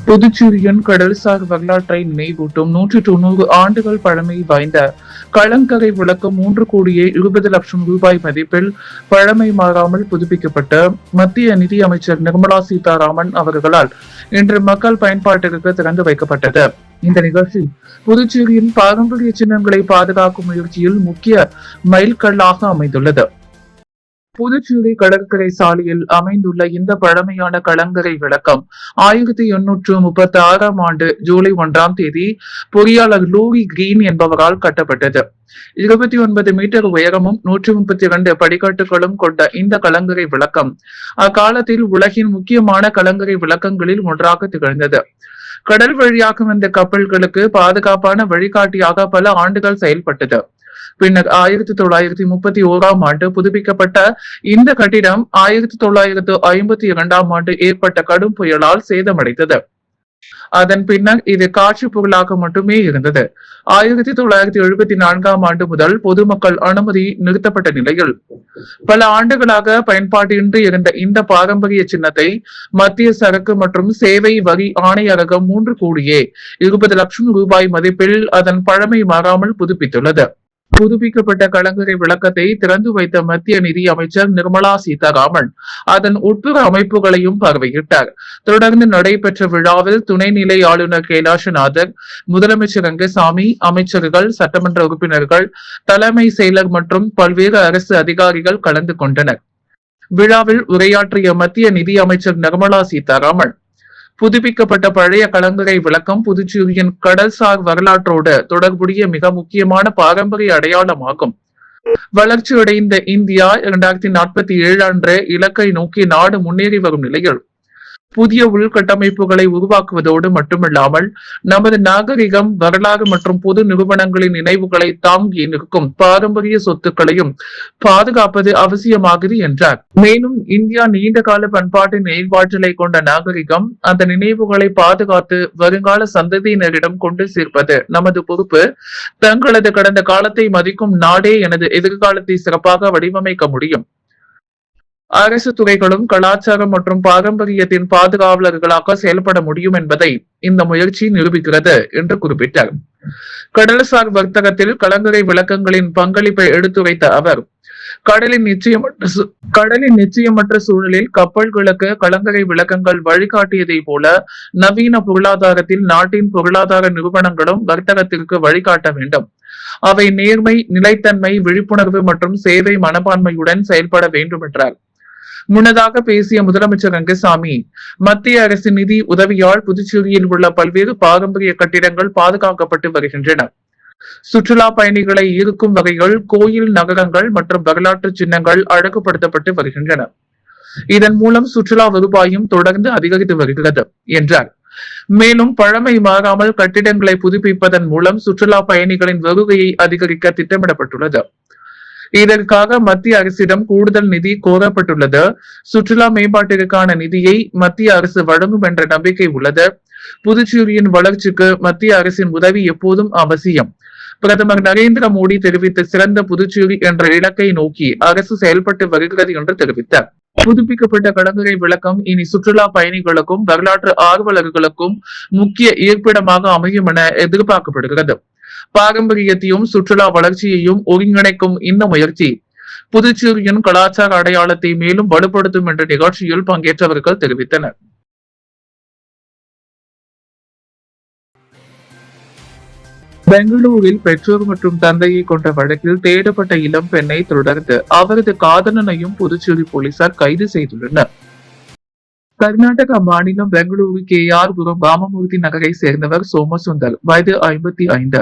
புதுச்சேரியின் கடல்சார் வரலாற்றை நினைவூட்டும் 190 ஆண்டுகள் பழமை வாய்ந்த கலங்கரை விளக்கம் 3,20,00,000 ரூபாய் மதிப்பில் பழமை மாறாமல் புதுப்பிக்கப்பட்ட மத்திய நிதி அமைச்சர் நிர்மலா சீதாராமன் அவர்களால் இன்று மக்கள் பயன்பாட்டிற்கு திறந்து வைக்கப்பட்டது. இந்த நிகழ்ச்சி புதுச்சேரியின் பாரம்பரிய சின்னங்களை பாதுகாக்கும் முயற்சியில் முக்கிய மைல்கல்லாக அமைந்துள்ளது. புதுச்சேரி கடற்கரை சாலையில் அமைந்துள்ள இந்த பழமையான கலங்கரை விளக்கம் 1836 ஆண்டு ஜூலை 1ஆம் தேதி பொறியாளர் லூரி கிரீன் என்பவரால் கட்டப்பட்டது. 29 மீட்டர் உயரமும் 132 படிக்கட்டுகளும் கொண்ட இந்த கலங்கரை விளக்கம் அக்காலத்தில் உலகின் முக்கியமான கலங்கரை விளக்கங்களில் ஒன்றாக திகழ்ந்தது. கடல் வழியாக வந்த கப்பல்களுக்கு பாதுகாப்பான வழிகாட்டியாக பல ஆண்டுகள் செயல்பட்டது. பின்னர் 1931ஆம் ஆண்டு புதுப்பிக்கப்பட்ட இந்த கட்டிடம் 1952ஆம் ஆண்டு ஏற்பட்ட கடும் புயலால் சேதமடைந்தது. அதன் பின்னர் இது காட்சி பொருளாக மட்டுமே இருந்தது. 1974ஆம் ஆண்டு முதல் பொதுமக்கள் அனுமதி நிறுத்தப்பட்ட நிலையில் பல ஆண்டுகளாக பயன்பாட்டின்றி இருந்த இந்த பாரம்பரிய சின்னத்தை மத்திய சரக்கு மற்றும் சேவை வரி ஆணையரகம் 3,20,00,000 ரூபாய் மதிப்பில் அதன் பழமை மாறாமல் புதுப்பித்துள்ளது. புதுப்பிக்கப்பட்ட கலங்கரை விளக்கத்தை திறந்து வைத்த மத்திய நிதி அமைச்சர் நிர்மலா சீதாராமன் அதன் உட்புற அமைப்புகளையும் பார்வையிட்டார். தொடர்ந்து நடைபெற்ற விழாவில் துணைநிலை ஆளுநர் கைலாசநாதர், முதலமைச்சர் ரங்கசாமி, அமைச்சர்கள், சட்டமன்ற உறுப்பினர்கள், தலைமை செயலர் மற்றும் பல்வேறு அரசு அதிகாரிகள் கலந்து கொண்டனர். விழாவில் உரையாற்றிய மத்திய நிதி அமைச்சர் நிர்மலா சீதாராமன், புதுப்பிக்கப்பட்ட பழைய கலங்கரை விளக்கம் புதுச்சேரியின் கடல்சார் வரலாற்றோடு தொடர்புடைய மிக முக்கியமான பாரம்பரிய அடையாளமாகும். வளர்ச்சியடைந்த இந்தியா 2047 அன்று இலக்கை நோக்கி நாடு முன்னேறி வரும் நிலையில் புதிய உள்கட்டமைப்புகளை உருவாக்குவதோடு மட்டுமில்லாமல் நமது நாகரிகம், வரலாறு மற்றும் பொது நிறுவனங்களின் நினைவுகளை தாங்கி நிற்கும் பாரம்பரிய சொத்துக்களையும் பாதுகாப்பது அவசியமாகுது என்றார். மேலும் இந்தியா நீண்ட கால பண்பாட்டு நினைவாற்றலை கொண்ட நாகரிகம், அந்த நினைவுகளை பாதுகாத்து வருங்கால சந்ததியினரிடம் கொண்டு சேர்ப்பது நமது பொறுப்பு. தங்களது கடந்த காலத்தை மதிக்கும் நாடே எனது எதிர்காலத்தை சிறப்பாக வடிவமைக்க முடியும். அரசு துறைகளும் கலாச்சாரம் மற்றும் பாரம்பரியத்தின் பாதுகாவலர்களாக செயல்பட முடியும் என்பதை இந்த முயற்சி நிரூபிக்கிறது என்று குறிப்பிட்டார். கடல்சார் வர்த்தகத்தில் கலங்கரை விளக்கங்களின் பங்களிப்பை எடுத்துரைத்த அவர், கடலின் நிச்சயமற்ற சூழலில் கப்பல்களுக்கு கலங்கரை விளக்கங்கள் வழிகாட்டியதை போல நவீன பொருளாதாரத்தில் நாட்டின் பொருளாதார நிறுவனங்களும் வர்த்தகத்திற்கு வழிகாட்ட வேண்டும். அவை நேர்மை, நிலைத்தன்மை, விழிப்புணர்வு மற்றும் சேவை மனப்பான்மையுடன் செயல்பட வேண்டும் என்றார். முன்னதாக பேசிய முதலமைச்சர் ரங்கசாமி, மத்திய அரசின் நிதி உதவியால் புதுச்சேரியில் உள்ள பல்வேறு பாரம்பரிய கட்டிடங்கள் பாதுகாக்கப்பட்டு வருகின்றன. சுற்றுலா பயணிகளை ஈர்க்கும் வகையில் கோயில், நகரங்கள் மற்றும் வரலாற்று சின்னங்கள் அழகுபடுத்தப்பட்டு வருகின்றன. இதன் மூலம் சுற்றுலா வருவாயும் தொடர்ந்து அதிகரித்து வருகிறது என்றார். மேலும் பழமை மாறாமல் கட்டிடங்களை புதுப்பிப்பதன் மூலம் சுற்றுலா பயணிகளின் வருகையை அதிகரிக்க திட்டமிடப்பட்டுள்ளது. இதற்காக மத்திய அரசிடம் கூடுதல் நிதி கோரப்பட்டுள்ளது. சுற்றுலா மேம்பாட்டிற்கான நிதியை மத்திய அரசு வழங்கும் என்ற நம்பிக்கை உள்ளது. புதுச்சேரியின் வளர்ச்சிக்கு மத்திய அரசின் உதவி எப்போதும் அவசியம். பிரதமர் நரேந்திர மோடி தெரிவித்த சிறந்த புதுச்சேரி என்ற இலக்கை நோக்கி அரசு செயல்பட்டு வருகிறது என்று தெரிவித்தார். புதுப்பிக்கப்பட்ட கலங்கரை விளக்கம் இனி சுற்றுலா பயணிகளுக்கும் வரலாற்று ஆர்வலர்களுக்கும் முக்கிய இருப்பிடமாக அமையும் என எதிர்பார்க்கப்படுகிறது. பாரம்பரியத்தையும் சுற்றுலா வளர்ச்சியையும் ஒருங்கிணைக்கும் இந்த முயற்சி புதுச்சேரியின் கலாச்சார அடையாளத்தை மேலும் வலுப்படுத்தும் என்ற நிகழ்ச்சியில் பங்கேற்றவர்கள் தெரிவித்தனர். பெங்களூரில் பெற்றோர் மற்றும் தந்தையை கொண்ட வழக்கில் தேடப்பட்ட இளம் பெண்ணை தொடர்ந்து அவரது காதலனையும் புதுச்சேரி போலீசார் கைது செய்துள்ளனர். கர்நாடக மாநிலம் பெங்களூரு KR-புரம் ராமமூர்த்தி நகரை சேர்ந்தவர் சோமசுந்தர், வயது 55,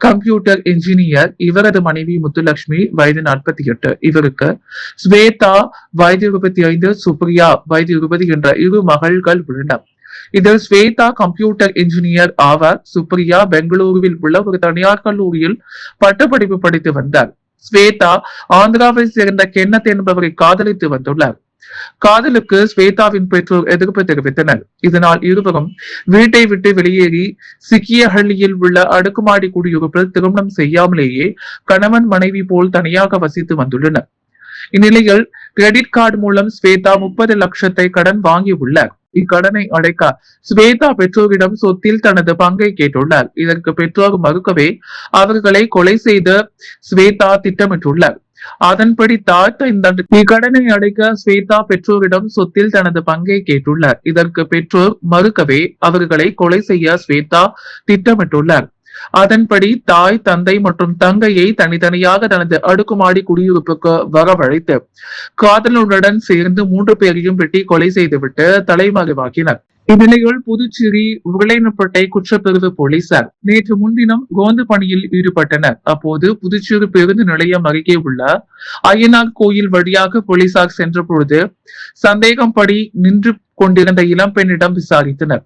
கம்ப்யூட்டர் இன்ஜினியர். இவரது மனைவி முத்துலட்சுமி, வயது 48. இவருக்கு ஸ்வேதா, வயது 25, சுப்ரியா, வயது 20 என்ற இரு மகள்கள் உள்ளனர். இதில் ஸ்வேதா கம்ப்யூட்டர் இன்ஜினியர் ஆவார். சுப்ரியா பெங்களூருவில் உள்ள ஒரு தனியார் கல்லூரியில் பட்டப்படிப்பு படித்து வந்தார். ஸ்வேதா ஆந்திராவை சேர்ந்த கென்னத் என்பவரை காதலித்து வந்துள்ளார். காதலுக்கு ஸ்வேதாவின் பெற்றோர் எதிர்ப்பு தெரிவித்தனர். இதனால் இருவரும் வீட்டை விட்டு வெளியேறி சிக்கியஹள்ளியில் உள்ள அடுக்குமாடி குடியிருப்பில் திருமணம் செய்யாமலேயே கணவன் மனைவி போல் தனியாக வசித்து வந்துள்ளனர். இந்நிலையில் கிரெடிட் கார்டு மூலம் ஸ்வேதா 30 லட்சத்தை கடன் வாங்கியுள்ளார். இக்கடனை அடைக்க ஸ்வேதா பெற்றோரிடம் சொத்தில் தனது பங்கை கேட்டுள்ளார். இதற்கு பெற்றோர் மறுக்கவே அவர்களை கொலை செய்த ஸ்வேதா திட்டமிட்டுள்ளார். அதன்படி இக்கடனை அடைக்க ஸ்வேதா பெற்றோரிடம் சொத்தில் தனது பங்கை கேட்டுள்ளார். இதற்கு பெற்றோர் மறுக்கவே அவர்களை கொலை செய்ய ஸ்வேதா திட்டமிட்டுள்ளார். அதன்படி தாய், தந்தை மற்றும் தங்கையை தனித்தனியாக தனது அடுக்குமாடி குடியிருப்புக்கு வரவழைத்து காதலனுடன் சேர்ந்து 3 பேரையும் வெட்டி கொலை செய்துவிட்டு தலைமறைவாக்கினர். இந்நிலையில் புதுச்சேரி உருளையன்பேட்டை குற்றப்பிரிவு போலீசார் நேற்று முன்தினம் ரோந்து பணியில் ஈடுபட்டனர். அப்போது புதுச்சேரி பேருந்து நிலையம் அருகே உள்ள ஐயனார் கோயில் வழியாக போலீசார் சென்ற பொழுது சந்தேகப்படி நின்று கொண்டிருந்த இளம்பெண்ணிடம் விசாரித்தனர்.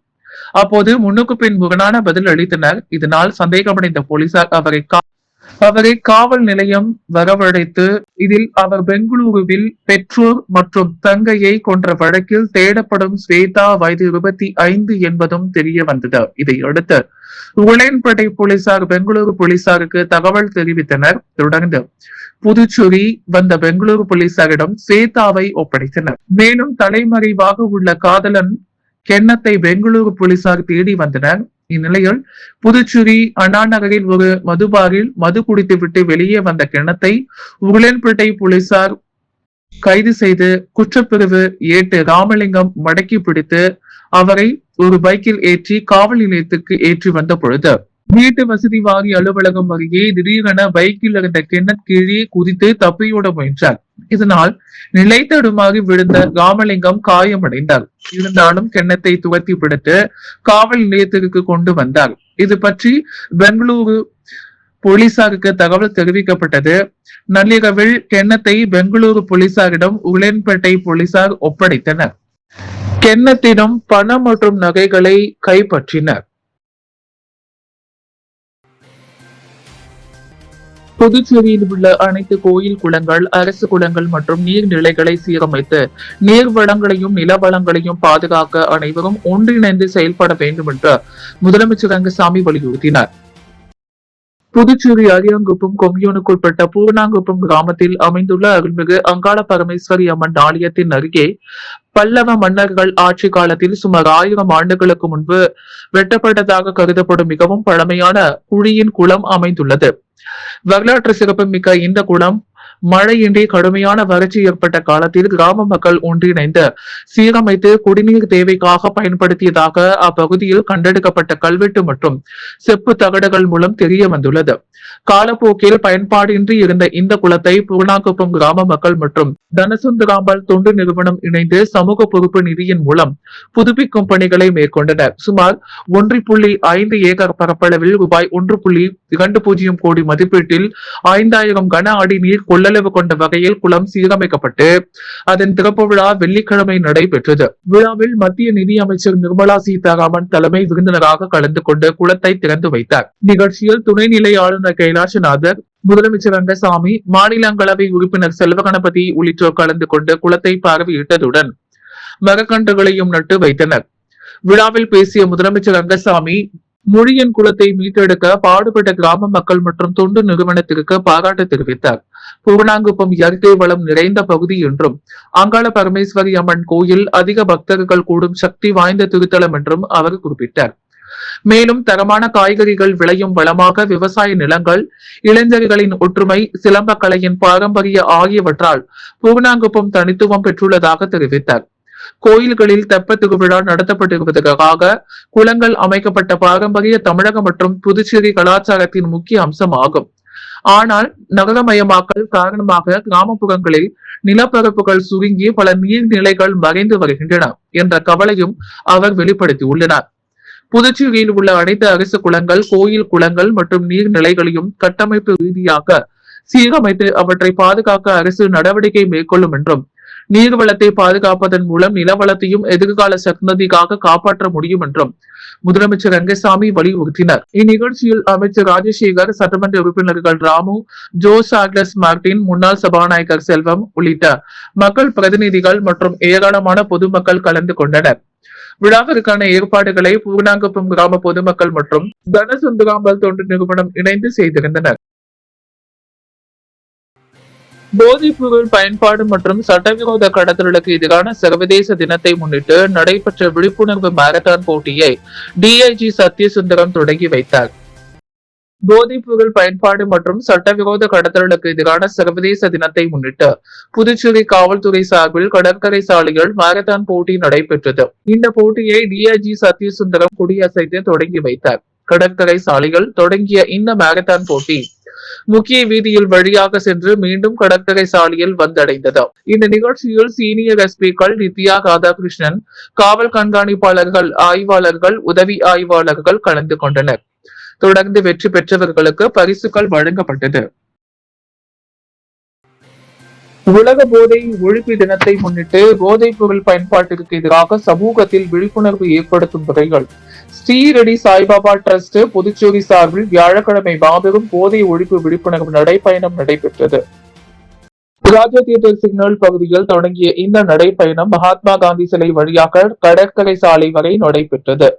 அப்போது முன்னுக்கு பின் முரணான பதில் அளித்தனர். இதனால் சந்தேகமடைந்த போலீசார் அவரை காவல் நிலையம் வரவழைத்து இதில் அவர் பெங்களூருவில் பெற்றோர் மற்றும் தங்கையை கொன்ற வழக்கில் தேடப்படும் ஸ்வேதா வயது 25 என்பதும் தெரிய வந்தது. இதையடுத்து உருளையன்பேட்டை போலீசார் பெங்களூரு போலீசாருக்கு தகவல் தெரிவித்தனர். தொடர்ந்து புதுச்சேரி வந்த பெங்களூரு போலீசாரிடம் ஸ்வேதாவை ஒப்படைத்தனர். மேலும் தலைமறைவாக உள்ள காதலன் கென்னத்தை பெங்களூரு போலீசார் தேடி வந்தனர். இந்நிலையில் புதுச்சேரி அண்ணா நகரில் ஒரு மதுபாரில் மது குடித்துவிட்டு வெளியே வந்த கென்னத்தை உருளையன்பேட்டை போலீசார் கைது செய்து குற்றப்பிரிவு 8 ராமலிங்கம் மடக்கி பிடித்து அவரை ஒரு பைக்கில் ஏற்றி காவல் நிலையத்துக்கு ஏற்றி வந்த பொழுது வீட்டு வசதி வாரிய அலுவலகம் அருகே திடீரென பைக்கில் இருந்த கென்னத் கீழே குதித்து தப்பியோட முயன்றார். இதனால் நிலை தடுமாறி விழுந்த ராமலிங்கம் காயமடைந்தார். இருந்தாலும் கென்னத்தை துரத்தி பிடித்து காவல் நிலையத்திற்கு கொண்டு வந்தார். இது பற்றி பெங்களூரு போலீசாருக்கு தகவல் தெரிவிக்கப்பட்டது. நள்ளிரவில் கென்னத்தை பெங்களூரு போலீசாரிடம் உருளையன்பேட்டை போலீசார் ஒப்படைத்தனர். கென்னத்திடம் பணம் மற்றும் நகைகளை கைப்பற்றினர். புதுச்சேரியில் உள்ள அனைத்து கோயில் குளங்கள், அரசு குளங்கள் மற்றும் நீர்நிலைகளை சீரமைத்து நீர் வளங்களையும் நில வளங்களையும் பாதுகாக்க அனைவரும் ஒன்றிணைந்து செயல்பட வேண்டும் என்று முதலமைச்சர் ரங்கசாமி வலியுறுத்தினார். புதுச்சேரி அரியாங்குப்பம் கொம்யூனுக்குட்பட்ட பூர்ணாங்குப்பம் கிராமத்தில் அமைந்துள்ள அருள்மிகு அங்காள பரமேஸ்வரி அம்மன் ஆலயத்தின் அருகே பல்லவ மன்னர்கள் ஆட்சி காலத்தில் சுமார் 1000 ஆண்டுகளுக்கு முன்பு வெட்டப்பட்டதாக கருதப்படும் மிகவும் பழமையான குழியின் குளம் அமைந்துள்ளது. வரலாற்று சிறப்புமிக்க இந்த குளம் மழையின்றி கடுமையான வறட்சி ஏற்பட்ட காலத்தில் கிராம மக்கள் ஒன்றிணைந்து சீரமைத்து குடிநீர் தேவைக்காக பயன்படுத்தியதாக அப்பகுதியில் கண்டெடுக்கப்பட்ட கல்வெட்டு மற்றும் செப்பு தகடுகள் மூலம் தெரிய வந்துள்ளது. காலப்போக்கில் பயன்பாடின்றி இருந்த இந்த குளத்தை பூர்ணாங்குப்பம் கிராம மக்கள் மற்றும் தனசுந்தராம்பாள் தொண்டு நிறுவனம் இணைந்து சமூக பொறுப்பு நிதியின் மூலம் புதுப்பிக்கும் பணிகளை மேற்கொண்டனர். சுமார் 1.5 ஏக்கர் பரப்பளவில் ரூபாய் 1.20 கோடி மதிப்பீட்டில் 5000 கன அடி நீர் கொள்ளளவு கொண்ட வகையில் குளம் சீரமைக்கப்பட்டு அதன் திறப்பு விழா வெள்ளிக்கிழமை நடைபெற்றது. விழாவில் மத்திய நிதி அமைச்சர் நிர்மலா சீதாராமன் தலைமை விருந்தினராக கலந்து கொண்டு குளத்தை திறந்து வைத்தார். நிகழ்ச்சியில் துணைநிலை ஆளுநர் கைலாசநாதர், முதலமைச்சர் ரங்கசாமி, மாநிலங்களவை உறுப்பினர் செல்வகணபதி உள்ளிட்டோர் கலந்து கொண்டு குளத்தை பார்வையிட்டதுடன் மரக்கன்றுகளையும் நட்டு வைத்தனர். விழாவில் பேசிய முதலமைச்சர் ரங்கசாமி மொழியன் குளத்தை மீட்டெடுக்க பாடுபட்ட கிராம மக்கள் மற்றும் தொண்டு நிறுவனத்திற்கு பாராட்டு தெரிவித்தார். பூர்ணாங்குப்பம் இயற்கை வளம் நிறைந்த பகுதி என்றும் அங்காள பரமேஸ்வரி அம்மன் கோயில் அதிக பக்தர்கள் கூடும் சக்தி வாய்ந்த திருத்தலம் என்றும் அவர் குறிப்பிட்டார். மேலும் தரமான காய்கறிகள் விளையும் வளமாக விவசாய நிலங்கள், இளைஞர்களின் ஒற்றுமை, சிலம்ப கலையின் பாரம்பரிய ஆகியவற்றால் பூர்ணாங்குப்பம் தனித்துவம் பெற்றுள்ளதாக தெரிவித்தார். கோயில்களில் தெப்ப திருவிழா நடத்தப்பட்டிருப்பதற்காக குளங்கள் அமைக்கப்பட்ட பாரம்பரிய தமிழக மற்றும் புதுச்சேரி கலாச்சாரத்தின் முக்கிய அம்சமாகும். ஆனால் நகரமயமாக்கல் காரணமாக கிராமப்புறங்களில் நிலப்பரப்புகள் சுருங்கி பல நீர்நிலைகள் மறைந்து வருகின்றன என்ற கவலையும் அவர் வெளிப்படுத்தியுள்ளனர். புதுச்சேரியில் உள்ள அனைத்து அரசு குளங்கள், கோயில் குளங்கள் மற்றும் நீர்நிலைகளையும் கட்டமைப்பு ரீதியாக சீரமைத்து அவற்றை பாதுகாக்க அரசு நடவடிக்கை மேற்கொள்ளும் என்றும், நீர்வளத்தை பாதுகாப்பதன் மூலம் நிலவளத்தையும் எதிர்கால சந்ததிக்காக காப்பாற்ற முடியும் என்றும் முதலமைச்சர் ரங்கசாமி வலியுறுத்தினார். இந்நிகழ்ச்சியில் அமைச்சர் ராஜசேகர், சட்டமன்ற உறுப்பினர்கள் ராமு, ஜோஸ் ஆக்லஸ் மார்டின், முன்னாள் சபாநாயகர் செல்வம் உள்ளிட்ட மக்கள் பிரதிநிதிகள் மற்றும் ஏராளமான பொதுமக்கள் கலந்து கொண்டனர். விழாவிற்கான ஏற்பாடுகளை பூர்ணாங்குப்பம் கிராம பொதுமக்கள் மற்றும் தனசுந்தராம்பாள் தொண்டு நிறுவனம் இணைந்து செய்திருந்தனர். போதைப் பொருள் பயன்பாடு மற்றும் சட்டவிரோத கடத்தலுக்கு எதிரான சர்வதேச தினத்தை முன்னிட்டு நடைபெற்ற விழிப்புணர்வு மாரத்தான் போட்டியை டிஐஜி சத்யசுந்தரம் தொடங்கி வைத்தார். போதைப் பொருள் பயன்பாடு மற்றும் சட்டவிரோத கடத்தலுக்கு எதிரான சர்வதேச தினத்தை முன்னிட்டு புதுச்சேரி காவல்துறை சார்பில் கடற்கரை சாலையில் மாரத்தான் போட்டி நடைபெற்றது. இந்த போட்டியை டிஐஜி சத்யசுந்தரம் கொடியசைத்து தொடங்கி வைத்தார். கடற்கரை சாலையில் தொடங்கிய இந்த மாரத்தான் போட்டி முக்கிய வீதியில் வழியாக சென்று மீண்டும் கடற்கரை சாலையில் வந்தடைந்தது. இந்த நிகழ்ச்சியில் சீனியர் எஸ்பிக்கள் நித்யா ராதாகிருஷ்ணன், காவல் கண்காணிப்பாளர்கள், ஆய்வாளர்கள், உதவி ஆய்வாளர்கள் கலந்து கொண்டனர். தொடர்ந்து வெற்றி பெற்றவர்களுக்கு பரிசுகள் வழங்கப்பட்டது. உலக போதை ஒழிப்பு தினத்தை முன்னிட்டு போதைப் பொருள் பயன்பாட்டிற்கு எதிராக சமூகத்தில் விழிப்புணர்வு ஏற்படுத்தும் வகையில் ஸ்ரீரடி சாய்பாபா டிரஸ்ட் புதுச்சேரி சார்பில் வியாழக்கிழமை மாபெரும் போதை ஒழிப்பு விழிப்புணர்வு நடைப்பயணம் நடைபெற்றது. ராஜா தியேட்டர் சிக்னல் பகுதியில் தொடங்கிய இந்த நடைப்பயணம் மகாத்மா காந்தி சிலை வழியாக கடற்கரை சாலை வரை நடைபெற்றது.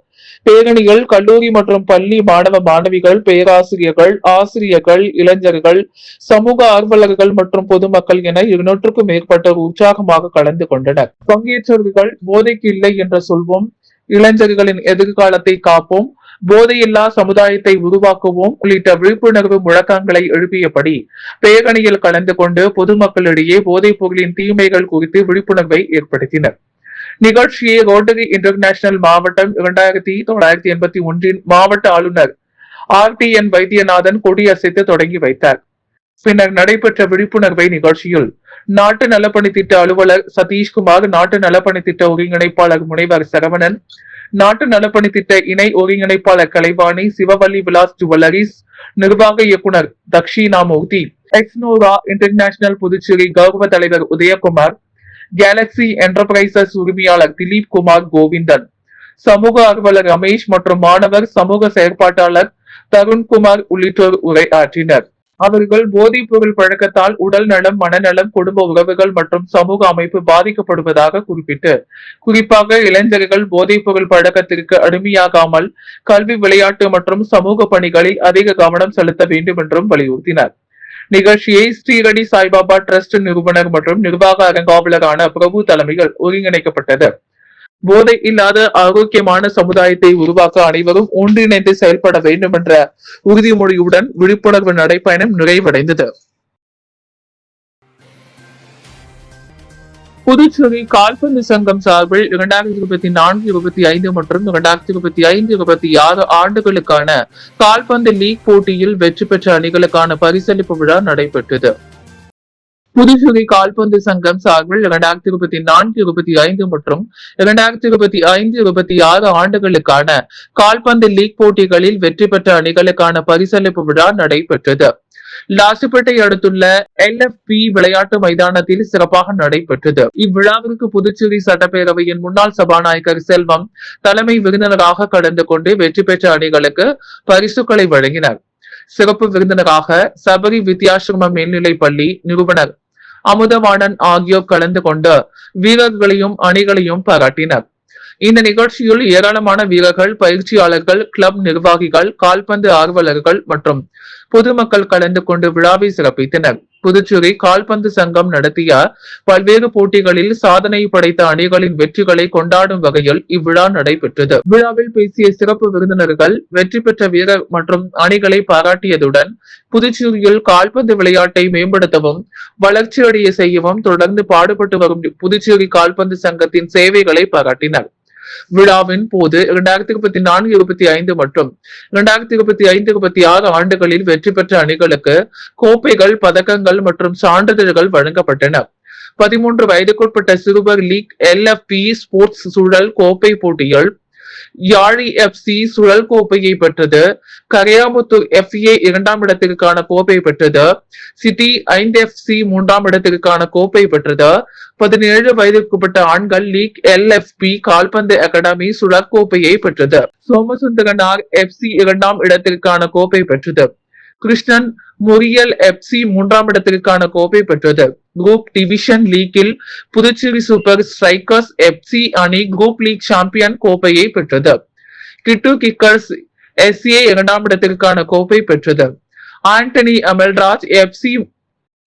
பேரணியில் கல்லூரி மற்றும் பள்ளி மாணவ மாணவிகள், பேராசிரியர்கள், ஆசிரியர்கள், இளைஞர்கள், சமூக ஆர்வலர்கள் மற்றும் பொதுமக்கள் என 200க்கும் மேற்பட்டோர் உற்சாகமாக கலந்து கொண்டனர். பங்கேற்றவர்கள் போதைக்கு இல்லை என்று சொல்வோம், இளைஞர்களின் எதிர்காலத்தை காப்போம், போதையில்லா சமுதாயத்தை உருவாக்குவோம் உள்ளிட்ட விழிப்புணர்வு முழக்கங்களை எழுப்பியபடி பேரணியில் கலந்து கொண்டு பொதுமக்களிடையே போதைப் பொருளின் தீமைகள் குறித்து விழிப்புணர்வை ஏற்படுத்தினர். நிகழ்ச்சியை ரோட்டரி இன்டர்நேஷனல் மாவட்டம் 2981 மாவட்ட ஆளுநர் RTN வைத்தியநாதன் கொடியசைத்து தொடங்கி வைத்தார். பின்னர் நடைபெற்ற விழிப்புணர்வை நிகழ்ச்சியில் நாட்டு நலப்பணி திட்ட அலுவலர் சதீஷ்குமார், நாட்டு நலப்பணி திட்ட ஒருங்கிணைப்பாளர் முனைவர் சரவணன், நாட்டு நலப்பணி திட்ட இணை ஒருங்கிணைப்பாளர் கலைவாணி, சிவவல்லி விலாஸ் ஜுவல்லரிஸ் நிர்வாக இயக்குனர் தக்ஷிணாமூர்த்தி, எக்ஸ்னோரா இன்டர்நேஷனல் புதுச்சேரி கௌரவ தலைவர் உதயகுமார், கேலக்சி என்டர்பிரைசஸ் உரிமையாளர் திலீப் குமார் கோவிந்தன், சமூக ஆர்வலர் ரமேஷ் மற்றும் மாணவர் சமூக செயற்பாட்டாளர் தருண்குமார் உள்ளிட்டோர் உரையாற்றினர். அவர்கள் போதைப் பொருள் பழக்கத்தால் உடல் நலம், மனநலம், குடும்ப உறவுகள் மற்றும் சமூக அமைப்பு பாதிக்கப்படுவதாக குறிப்பிட்டு, குறிப்பாக இளைஞர்கள் போதைப் பொருள் பழக்கத்திற்கு அடிமையாகாமல் கல்வி, விளையாட்டு மற்றும் சமூக பணிகளில் அதிக கவனம் செலுத்த வேண்டும் என்றும் வலியுறுத்தினர். நிகழ்ச்சியை ஸ்ரீரடி சாய்பாபா டிரஸ்ட் நிறுவனர் மற்றும் நிர்வாக அரங்காவலரான பிரபு தலைமையில் ஒருங்கிணைக்கப்பட்டது. போதை இல்லாத ஆரோக்கியமான சமுதாயத்தை உருவாக்க அனைவரும் ஒன்றிணைந்து செயல்பட வேண்டும் என்ற உறுதிமொழியுடன் விழிப்புணர்வு நடைப்பயணம் நிறைவடைந்தது. புதுச்சேரி கால்பந்து சங்கம் சார்பில் 2024-25 மற்றும் 2025-26 ஆண்டுகளுக்கான கால்பந்து லீக் போட்டியில் வெற்றி பெற்ற அணிகளுக்கான பரிசளிப்பு விழா நடைபெற்றது. புதுச்சேரி கால்பந்து சங்கம் சார்பில் 2024-25 மற்றும் 2025-26 ஆண்டுகளுக்கான கால்பந்து லீக் போட்டிகளில் வெற்றி பெற்ற அணிகளுக்கான பரிசளிப்பு விழா நடைபெற்றது. லாசிப்பேட்டை அடுத்துள்ள LFP விளையாட்டு மைதானத்தில் சிறப்பாக நடைபெற்றது. இவ்விழாவிற்கு புதுச்சேரி சட்டப்பேரவையின் முன்னாள் சபாநாயகர் செல்வம் தலைமை விருந்தினராக கலந்து கொண்டு வெற்றி பெற்ற அணிகளுக்கு பரிசுகளை வழங்கினர். சிறப்பு விருந்தினராக சபரி வித்யாசிரம மேல்நிலைப் பள்ளி நிறுவனர் அமுதவாணன் ஆகியோர் கலந்து கொண்டு வீரர்களையும் அணிகளையும் பாராட்டினர். இந்த நிகழ்ச்சியில் ஏராளமான வீரர்கள், பயிற்சியாளர்கள், கிளப் நிர்வாகிகள், கால்பந்து ஆர்வலர்கள் மற்றும் பொதுமக்கள் கலந்து கொண்டு விழாவை சிறப்பித்தனர். புதுச்சேரி கால்பந்து சங்கம் நடத்திய பல்வேறு போட்டிகளில் சாதனை படைத்த அணிகளின் வெற்றிகளை கொண்டாடும் வகையில் இவ்விழா நடைபெற்றது. விழாவில் பேசிய சிறப்பு விருந்தினர்கள் வெற்றி பெற்ற வீரர் மற்றும் அணிகளை பாராட்டியதுடன் புதுச்சேரியில் கால்பந்து விளையாட்டை மேம்படுத்தவும் வளர்ச்சியடைய செய்யவும் தொடர்ந்து பாடுபட்டு வரும் புதுச்சேரி கால்பந்து சங்கத்தின் சேவைகளை பாராட்டினர். விழாவின் போது 2024-25 மற்றும் 2025-26 ஆண்டுகளில் வெற்றி பெற்ற அணிகளுக்கு கோப்பைகள், பதக்கங்கள் மற்றும் சான்றிதழ்கள் வழங்கப்பட்டன. 13 வயதுக்குட்பட்ட சிறுவர் லீக் LFP ஸ்போர்ட்ஸ் சுழல் கோப்பை போட்டியில் யாழி FC சுழல் கோப்பையை பெற்றது. கரையாமுத்தூர் FA 2ஆம் இடத்திற்கான கோப்பை பெற்றது. சிட்டி 5 FC 3ஆம் இடத்திற்கான கோப்பை பெற்றது. 17 வயதிற்குட்பட்ட ஆண்கள் லீக் LFP கால்பந்து அகாடமி சுழற்கோப்பையை பெற்றது. சோமசுந்தரனார் FC 2ஆம் இடத்திற்கான கோப்பை பெற்றது. கிருஷ்ணன் முரியல் FC 3ஆம் இடத்திற்கான கோப்பை பெற்றது. குரூப் டிவிஷன் லீக்கில் புதுச்சேரி சூப்பர் ஸ்ட்ரைக்கர்ஸ் FC அணி குரூப் லீக் சாம்பியன் கோப்பையை பெற்றது. கிட்டு கிக்கர்ஸ் SA 2ஆம் இடத்திற்கான கோப்பை பெற்றது. ஆண்டனி அமல்ராஜ் FC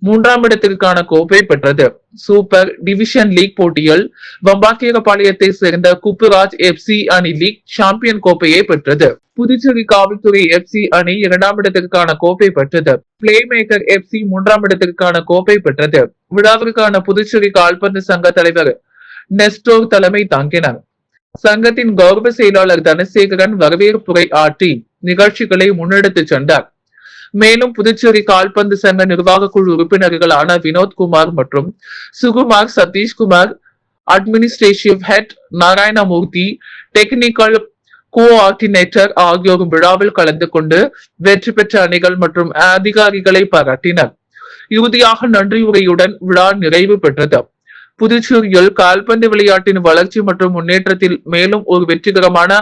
மூன்றாம் இடத்திற்கான கோப்பை பெற்றது. சூப்பர் டிவிஷன் லீக் போட்டியில் வம்பாக்கீரபாளையத்தை சேர்ந்த குப்புராஜ் எஃப்சி அணி லீக் சாம்பியன் கோப்பையை பெற்றது. புதுச்சேரி காவல்துறை எஃப்சி அணி இரண்டாம் இடத்திற்கான கோப்பை பெற்றது. பிளே மேக்கர் எஃப்சி மூன்றாம் இடத்திற்கான கோப்பை பெற்றது. விழாவிற்கான புதுச்சேரி கால்பந்து சங்க தலைவர் நெஸ்டோர் தலைமை தாங்கினார். சங்கத்தின் கௌரவ செயலாளர் தனசேகரன் வரவேற்புரை ஆற்றி நிகழ்ச்சிகளை முன்னெடுத்துச் சென்றார். மேலும் புதுச்சேரி கால்பந்து சங்க நிர்வாக குழு உறுப்பினர்களான வினோத்குமார் மற்றும் Sukumar, Sathishkumar, administrative head Narayanamurthy, technical coordinator ஆகியோரும் விழாவில் கலந்து கொண்டு வெற்றி பெற்ற அணிகள் மற்றும் அதிகாரிகளை பாராட்டினர். இறுதியாக நன்றியுரையுடன் விழா நிறைவு பெற்றது. புதுச்சேரியில் கால்பந்து விளையாட்டின் வளர்ச்சி மற்றும் முன்னேற்றத்தில் மேலும் ஒரு வெற்றிகரமான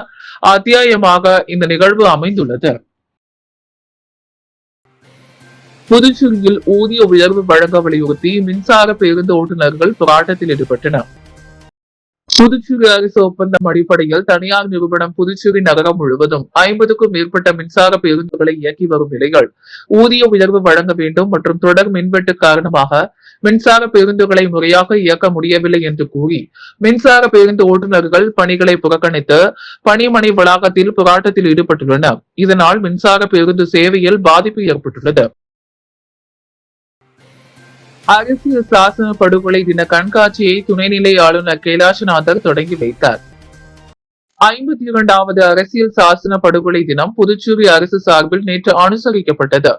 அத்தியாயமாக இந்த நிகழ்வு அமைந்துள்ளது. புதுச்சேரியில் ஊதிய உயர்வு வழங்க வலியுறுத்தி மின்சார பேருந்து ஓட்டுநர்கள் போராட்டத்தில் ஈடுபட்டனர். புதுச்சேரி அரசு ஒப்பந்தம் அடிப்படையில் தனியார் நிறுவனம் புதுச்சேரி நகரம் முழுவதும் 50க்கும் மேற்பட்ட மின்சார பேருந்துகளை இயக்கி வரும் நிலையில் ஊதிய உயர்வு வழங்க வேண்டும் மற்றும் தொடர் மின்வெட்டு காரணமாக மின்சார பேருந்துகளை முறையாக இயக்க முடியவில்லை என்று கூறி மின்சார பேருந்து ஓட்டுநர்கள் பணிகளை புறக்கணித்து பணிமனை வளாகத்தில் போராட்டத்தில் ஈடுபட்டுள்ளனர். இதனால் மின்சார பேருந்து சேவையில் பாதிப்பு ஏற்பட்டுள்ளது. அரசியல் சாசன படுகொலை தின கண்காட்சியை துணைநிலை ஆளுநர் கைலாசநாதர் தொடங்கி வைத்தார். 52வது அரசியல் சாசன படுகொலை தினம் புதுச்சேரி அரசு சார்பில் நேற்று அனுசரிக்கப்பட்டது.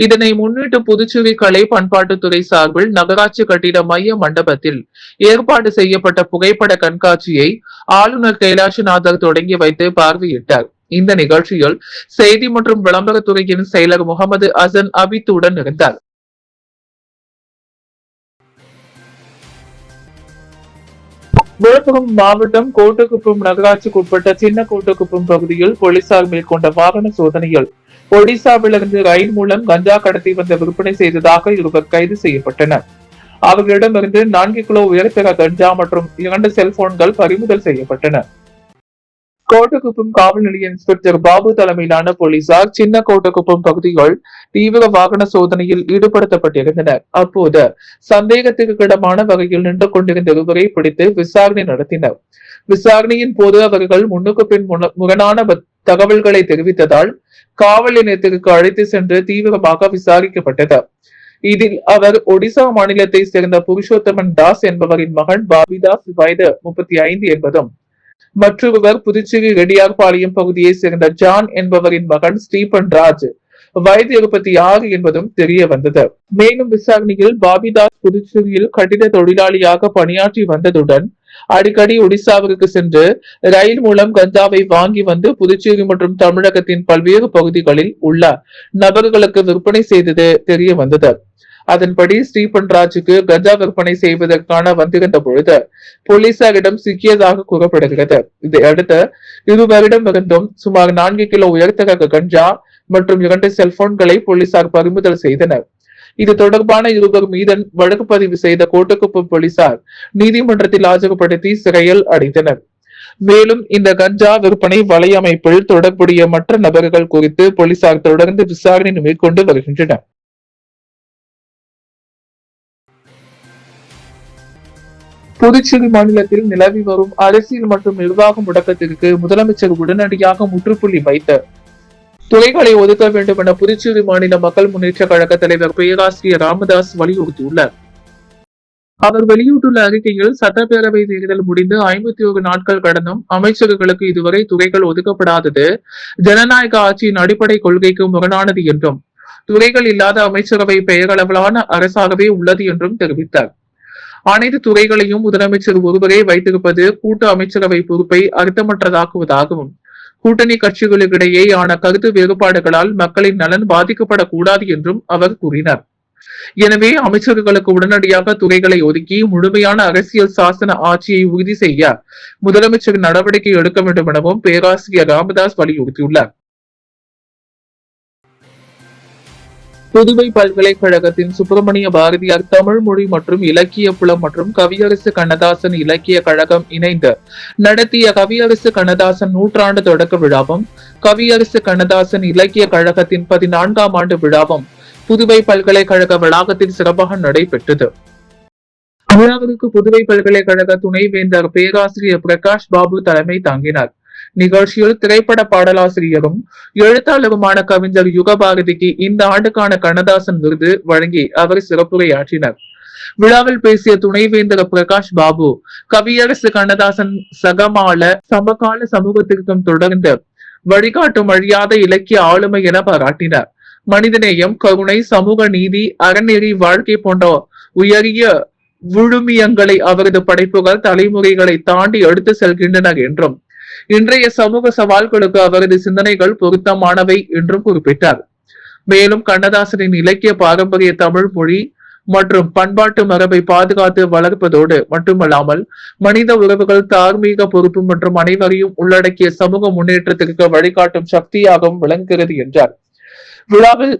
இதனை முன்னிட்டு புதுச்சேரி கலை பண்பாட்டுத்துறை சார்பில் நகராட்சி கட்டிட மைய மண்டபத்தில் ஏற்பாடு செய்யப்பட்ட புகைப்பட கண்காட்சியை ஆளுநர் கைலாசநாதர் தொடங்கி வைத்து பார்வையிட்டார். இந்த நிகழ்ச்சியில் செய்தி மற்றும் விளம்பரத்துறையின் செயலர் முகமது அசன் அபித்துடன் இருந்தார். விழுப்புரம் மாவட்டம் கோட்டக்குப்பம் நகராட்சிக்குட்பட்ட சின்ன கோட்டக்குப்பம் பகுதியில் போலீசார் மேற்கொண்ட வாகன சோதனையில் ஒடிசாவிலிருந்து ரயில் மூலம் கஞ்சா கடத்தி வந்த விற்பனை செய்ததாக இருவர் கைது செய்யப்பட்டனர். அவர்களிடமிருந்து 4 கிலோ உயர்தர கஞ்சா மற்றும் 2 செல்போன்கள் பறிமுதல் செய்யப்பட்டன. கோட்டக்குப்பம் காவல் நிலைய இன்ஸ்பெக்டர் பாபு தலைமையிலான போலீசார் சின்ன கோட்டக்குப்பம் பகுதிகள் தீவிர வாகன சோதனையில் ஈடுபடுத்தப்பட்டிருந்தனர். அப்போது சந்தேகத்திற்கிடமான வகையில் நின்று கொண்டிருந்த இருவரை பிடித்து விசாரணை நடத்தினர். விசாரணையின் போது அவர்கள் முன்னுக்கு பின் முரணான தகவல்களை தெரிவித்ததால் காவல் நிலையத்திற்கு அழைத்து சென்று தீவிரமாக விசாரிக்கப்பட்டது. இதில் அவர் ஒடிசா மாநிலத்தை சேர்ந்த புருஷோத்தமன் தாஸ் என்பவரின் மகன் பாபிதாஸ் வயது 35 என்பதும் மற்றொருவர் புதுச்சேரி ரெடியார்பாளையம் பகுதியை சேர்ந்த ஜான் என்பவரின் மகன் ஸ்டீபன் ராஜ் வயது 26 என்பதும் தெரிய வந்தது. மேலும் விசாரணையில் பாபிதாஸ் புதுச்சேரியில் கட்டிட தொழிலாளியாக பணியாற்றி வந்ததுடன் அடிக்கடி ஒடிசாவிற்கு சென்று ரயில் மூலம் கஞ்சாவை வாங்கி வந்து புதுச்சேரி மற்றும் தமிழகத்தின் பல்வேறு பகுதிகளில் உள்ள நபர்களுக்கு விற்பனை செய்தது தெரிய வந்தது. அதன்படி ஸ்டீபன் ராஜுக்கு கஞ்சா விற்பனை செய்வதற்கான வந்திருந்த பொழுது போலீசாரிடம் சிக்கியதாக கூறப்படுகிறது. இதையடுத்து இருவரிடமிருந்தும் சுமார் 4 கிலோ உயர்த்தக கஞ்சா மற்றும் 2 செல்போன்களை போலீசார் பறிமுதல் செய்தனர். இது தொடர்பான இருவர் மீது வழக்கு பதிவு செய்த கோட்டக்குப்பம் போலீசார் நீதிமன்றத்தில் ஆஜர்படுத்தி சிறையில் அடைத்தனர். மேலும் இந்த கஞ்சா விற்பனை வலையமைப்பில் தொடர்புடைய மற்ற நபர்கள் குறித்து போலீசார் தொடர்ந்து விசாரணை மேற்கொண்டு வருகின்றனர். புதுச்சேரி மாநிலத்தில் நிலவி வரும் அரசியல் மற்றும் நிர்வாக முடக்கத்திற்கு முதலமைச்சர் உடனடியாக முற்றுப்புள்ளி வைத்து துறைகளை ஒதுக்க வேண்டும் என புதுச்சேரி மாநில மக்கள் முன்னேற்ற கழக தலைவர் பேராசிரியர் ராமதாஸ் வலியுறுத்தியுள்ளார். அவர் வெளியிட்டுள்ள அறிக்கையில் சட்டப்பேரவை தேர்தல் முடிந்து 51 நாட்கள் கடந்தும் அமைச்சர்களுக்கு இதுவரை துறைகள் ஒதுக்கப்படாதது ஜனநாயக ஆட்சியின் அடிப்படை கொள்கைக்கு முரணானது என்றும் துறைகள் இல்லாத அமைச்சரவை பெயரளவிலான அரசாகவே உள்ளது என்றும் தெரிவித்தார். அனைத்து துறைகளையும் முதலமைச்சர் ஒருவரே வைத்திருப்பது கூட்டு அமைச்சரவை பொறுப்பை அர்த்தமற்றதாக்குவதாகவும் கூட்டணி கட்சிகளுக்கிடையேயான கருத்து வேறுபாடுகளால் மக்களின் நலன் பாதிக்கப்படக்கூடாது என்றும் அவர் கூறினார். எனவே அமைச்சர்களுக்கு உடனடியாக துறைகளை ஒதுக்கி முழுமையான அரசியல் சாசன ஆட்சியை உறுதி செய்ய முதலமைச்சர் நடவடிக்கை எடுக்க வேண்டும் எனவும் பேராசிரியர் ராமதாஸ் வலியுறுத்தியுள்ளார். புதுவை பல்கலைக்கழகத்தின் சுப்பிரமணிய பாரதியார் தமிழ் மொழி மற்றும் இலக்கிய புலம் மற்றும் கவியரசு கண்ணதாசன் இலக்கிய கழகம் இணைந்து நடத்திய கவியரசு கண்ணதாசன் 100 தொடக்க விழாவும் கவியரசு கண்ணதாசன் இலக்கிய கழகத்தின் 14ஆம் ஆண்டு விழாவும் புதுவை பல்கலைக்கழக வளாகத்தில் சிறப்பாக நடைபெற்றது. விழாவிற்கு புதுவை பல்கலைக்கழக துணைவேந்தர் பேராசிரியர் பிரகாஷ் பாபு தலைமை தாங்கினார். நிகழ்ச்சியில் திரைப்பட பாடலாசிரியரும் எழுத்தாளருமான கவிஞர் யுகபாரதிக்கு இந்த ஆண்டுக்கான கண்ணதாசன் விருது வழங்கி அவர் சிறப்புரையாற்றினார். விழாவில் பேசிய துணைவேந்தர் பிரகாஷ் பாபு, கவியரசு கண்ணதாசன் சகமால சமகால சமூகத்திற்கும் தொடர்ந்து வழிகாட்டும் அழியாத இலக்கிய ஆளுமை என பாராட்டினார். மனிதநேயம், கருணை, சமூக நீதி, அறநெறி வாழ்க்கை போன்ற உயரிய விழுமியங்களை அவரது படைப்புகள் தலைமுறைகளை தாண்டி எடுத்து செல்கின்றன என்றும் இன்றைய சமூக சவால்களுக்கு அவரது சிந்தனைகள் பொருத்தமானவை என்றும் குறிப்பிட்டார். மேலும் கண்ணதாசனின் இலக்கிய பாரம்பரிய தமிழ் மொழி மற்றும் பண்பாட்டு மரபை பாதுகாத்து வளர்ப்பதோடு மட்டுமல்லாமல் மனித உறவுகள், தார்மீக பொறுப்பு மற்றும் அனைவரையும் உள்ளடக்கிய சமூக முன்னேற்றத்திற்கு வழிகாட்டும் சக்தியாகவும் விளங்குகிறது என்றார். விழாவில்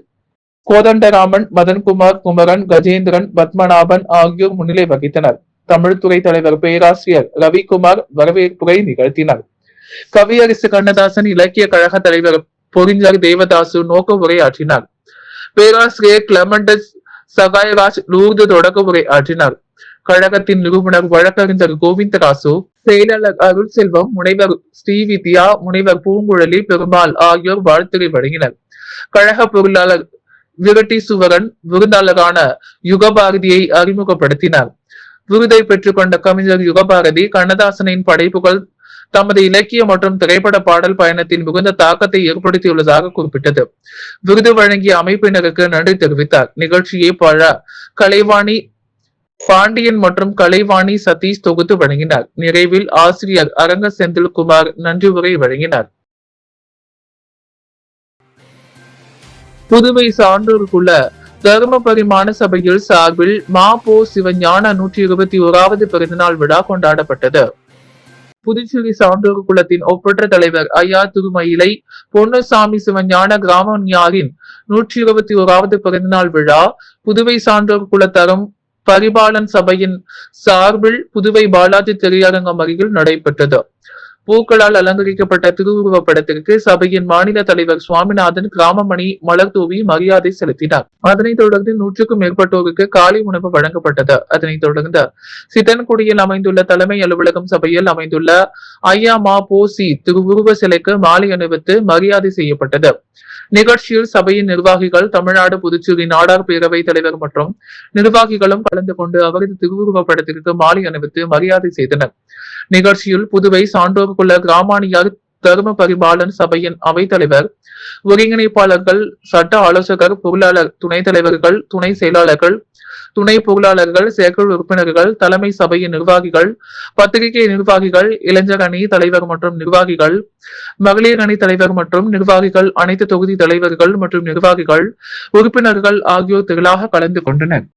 கோதண்டராமன், மதன்குமார், குமரன், கஜேந்திரன், பத்மநாபன் ஆகியோர் முன்னிலை வகித்தனர். தமிழ்துறை தலைவர் பேராசிரியர் ரவிக்குமார் வரவேற்புரை நிகழ்த்தினார். கவியரசு கண்ணதாசன் இலக்கிய கழக தலைவர் பொறிஞர் தேவதாசு நோக்க உரையாற்றினார். பேராசிரியர் கிளமண்டஸ் சகாயராஜ் லூர்து தொடக்க உரை ஆற்றினார். கழகத்தின் நிறுவனர் வழக்கறிஞர் கோவிந்தராசு, செயலாளர் அருள் செல்வம், முனைவர் ஸ்ரீவித்யா, முனைவர் பூங்குழலி பெருமாள் ஆகியோர் வாழ்த்துரை வழங்கினர். கழக பொருளாளர் விரட்டி சுவரன் விருந்தாளரான யுகபாரதியை அறிமுகப்படுத்தினார். விருதை பெற்றுக் கொண்ட கவிஞர் யுகபாரதி, கண்ணதாசனின் படைப்புகள் தமது இலக்கிய மற்றும் திரைப்பட பாடல் பயணத்தில் மிகுந்த தாக்கத்தை ஏற்படுத்தியுள்ளதாக குறிப்பிட்டது. விருது வழங்கிய அமைப்பினருக்கு நன்றி தெரிவித்தார். நிகழ்ச்சியை கலைவாணி பாண்டியன் மற்றும் கலைவாணி சதீஷ் தொகுத்து வழங்கினார். நிறைவில் ஆசிரியர் அரங்க செந்தில்குமார் நன்றி உரை வழங்கினார். புதுவை சான்றோருக்குள்ள தர்ம பரிமாண சபையில் சார்பில் மா.பொ. சிவஞான 121வது பிறந்தநாள் விழா கொண்டாடப்பட்டது. புதுச்சேரி சான்றோர் குலத்தின் ஒப்பற்ற தலைவர் ஐயா திருமயிலை பொன்னுசாமி சிவஞான கிராமஞாரின் 121வது பிறந்தநாள் விழா புதுவை சான்றோர் குல தரம் பரிபாலன் சபையின் சார்பில் புதுவை பாலாஜி திரையரங்கம் அருகில் நடைபெற்றது. பூக்களால் அலங்கரிக்கப்பட்ட திருவுருவ படத்திற்கு சபையின் மாநில தலைவர் சுவாமிநாதன் கிராமமணி மலர் தூவி மரியாதை செலுத்தினார். அதனைத் தொடர்ந்து 100க்கும் மேற்பட்டோருக்கு காலை உணவு வழங்கப்பட்டது. அதனைத் தொடர்ந்து சித்தன்குடியில் அமைந்துள்ள தலைமை அலுவலகம் சபையில் அமைந்துள்ள ஐயா மா.பொ. திருவுருவ சிலைக்கு மாலை அணிவித்து மரியாதை செய்யப்பட்டது. நிகழ்ச்சியில் சபையின் நிர்வாகிகள், தமிழ்நாடு புதுச்சேரி நாடார் பேரவை தலைவர் மற்றும் நிர்வாகிகளும் கலந்து கொண்டு அவரது திருவுருவ படத்திற்கு மாலை அணிவித்து மரியாதை செய்தனர். நிகழ்ச்சியில் புதுவை சான்றோர் குல கிராமணியார் தர்ம பரிபாலன் சபையின் அவைத்தலைவர், ஒருங்கிணைப்பாளர்கள், சட்ட ஆலோசகர், பொருளாளர், துணைத் தலைவர்கள், துணை செயலாளர்கள், துணை பொருளாளர்கள், செயற்குழு உறுப்பினர்கள், தலைமை சபையின் நிர்வாகிகள், பத்திரிகை நிர்வாகிகள், இளைஞர் அணி தலைவர் மற்றும் நிர்வாகிகள், மகளிர் அணி தலைவர் மற்றும் நிர்வாகிகள், அனைத்து தொகுதி தலைவர்கள் மற்றும் நிர்வாகிகள், உறுப்பினர்கள் ஆகியோர் திரளாக கலந்து கொண்டனர்.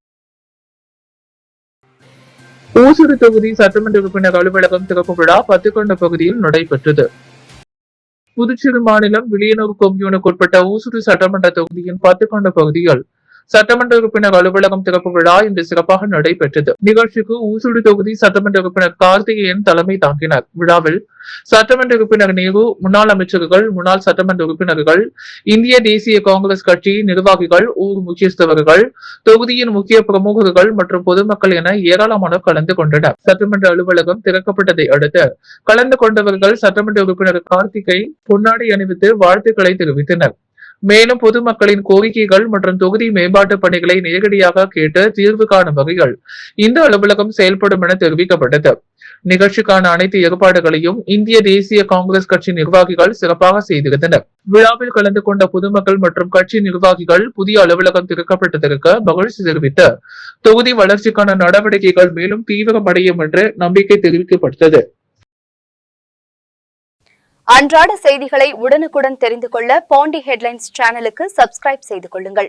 ஊசுடு தொகுதி சட்டமன்ற உறுப்பினர் அலுவலகம் திறப்பு விழா பத்துக்கொண்ட பகுதியில் நடைபெற்றது. புதுச்சேரி மாநிலம் வில்லியனூர் கொம்யூனுக்கு உட்பட்ட ஊசுடு சட்டமன்ற தொகுதியின் பத்துக்கொண்ட பகுதியில் சட்டமன்ற உறுப்பினர் அலுவலகம் திறப்பு விழா இன்று சிறப்பாக நடைபெற்றது. நிகழ்ச்சிக்கு ஊசுடு தொகுதி சட்டமன்ற உறுப்பினர் கார்த்திகேயன் தலைமை தாங்கினார். விழாவில் சட்டமன்ற உறுப்பினர் நேரு, முன்னாள் அமைச்சர்கள், முன்னாள் சட்டமன்ற உறுப்பினர்கள், இந்திய தேசிய காங்கிரஸ் கட்சி நிர்வாகிகள், ஊர் முக்கியஸ்தவர்கள், தொகுதியின் முக்கிய பிரமுகர்கள் மற்றும் பொதுமக்கள் என ஏராளமானோர் கலந்து கொண்டனர். சட்டமன்ற அலுவலகம் திறக்கப்பட்டதை அடுத்து கலந்து கொண்டவர்கள் சட்டமன்ற உறுப்பினர் கார்த்திகை பொன்னாடை அணிவித்து வாழ்த்துக்களை தெரிவித்தனர். மேலும் பொதுமக்களின் கோரிக்கைகள் மற்றும் தொகுதி மேம்பாட்டு பணிகளை நேரடியாக கேட்டு தீர்வு காணும் வகையில் இந்த அலுவலகம் செயல்படும் என தெரிவிக்கப்பட்டது. நிகழ்ச்சிக்கான அனைத்து ஏற்பாடுகளையும் இந்திய தேசிய காங்கிரஸ் கட்சி நிர்வாகிகள் சிறப்பாக செய்திருந்தனர். விழாவில் கலந்து கொண்ட பொதுமக்கள் மற்றும் கட்சி நிர்வாகிகள் புதிய அலுவலகம் திறக்கப்பட்டதற்கு மகிழ்ச்சி தெரிவித்து தொகுதி வளர்ச்சிக்கான நடவடிக்கைகள் மேலும் தீவிரமடையும் என்று நம்பிக்கை தெரிவிக்கப்பட்டது. அன்றாட செய்திகளை உடனுக்குடன் தெரிந்து கொள்ள பாண்டி ஹெட்லைன்ஸ் சேனலுக்கு சப்ஸ்கிரைப் செய்து கொள்ளுங்கள்.